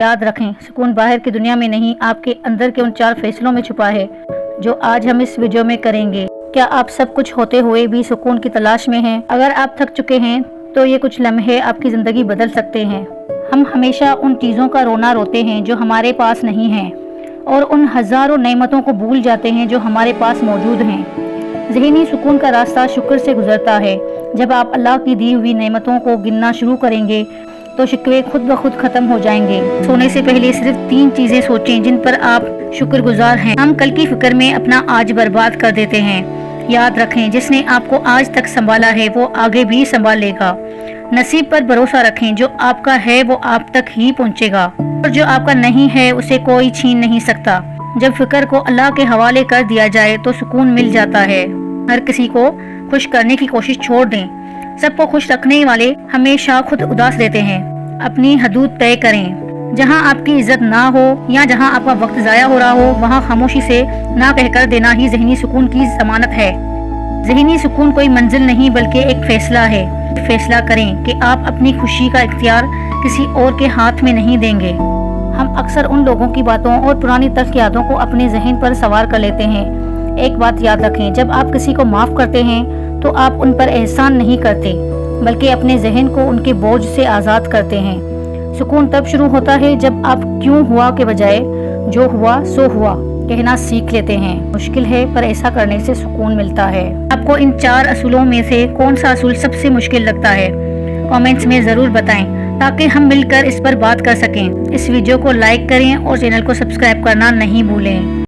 याद रखें, सुकून बाहर की दुनिया में नहीं, आपके अंदर के उन 4 फैसलों में छुपा है जो आज हम इस वीडियो में करेंगे। क्या आप सब कुछ होते हुए भी सुकून की तलाश में हैं? अगर आप थक चुके हैं तो ये कुछ लम्हे आपकी ज़िंदगी बदल सकते हैं। हम हमेशा उन चीज़ों का रोना रोते हैं जो हमारे पास नहीं हैं और उन हज़ारों नेमतों को भूल जाते हैं जो हमारे पास मौजूद हैं। ज़हनी सुकून का रास्ता शुक्र से गुजरता है। जब आप अल्लाह की दी हुई नेमतों को गिनना शुरू करेंगे तो शिकवे खुद ब खुद खत्म हो जाएंगे। सोने से पहले सिर्फ 3 चीजें सोचें जिन पर आप शुक्रगुजार हैं। हम कल की फिक्र में अपना आज बर्बाद कर देते हैं। याद रखें, जिसने आपको आज तक संभाला है वो आगे भी संभाल लेगा। नसीब पर भरोसा रखें, जो आपका है वो आप तक ही पहुंचेगा और जो आपका नहीं है उसे कोई छीन नहीं सकता। जब फिक्र को अल्लाह के हवाले कर दिया जाए तो सुकून मिल जाता है। हर किसी को खुश करने की कोशिश छोड़ दें। सबको खुश रखने वाले हमेशा खुद उदास रहते हैं। अपनी हदूद तय करें। जहां आपकी इज्जत ना हो या जहां आपका वक्त जाया हो रहा हो, वहां खामोशी से ना कहकर देना ही ज़हनी सुकून की जमानत है। ज़हनी सुकून कोई मंजिल नहीं बल्कि एक फैसला है। फैसला करें कि आप अपनी खुशी का इख्तियार किसी और के हाथ में नहीं देंगे। हम अक्सर उन लोगों की बातों और पुरानी तल्ख यादों को अपने जहन पर सवार कर लेते हैं। एक बात याद रखें, जब आप किसी को माफ़ करते हैं तो आप उन पर एहसान नहीं करते बल्कि अपने जहन को उनके बोझ से आज़ाद करते हैं। सुकून तब शुरू होता है जब आप क्यों हुआ के बजाय जो हुआ सो हुआ कहना सीख लेते हैं। मुश्किल है पर ऐसा करने से सुकून मिलता है। आपको इन 4 असूलों में से कौन सा असूल सबसे मुश्किल लगता है? कमेंट्स में ज़रूर बताएं ताकि हम मिलकर इस पर बात कर सकें। इस वीडियो को लाइक करें और चैनल को सब्सक्राइब करना नहीं भूलें।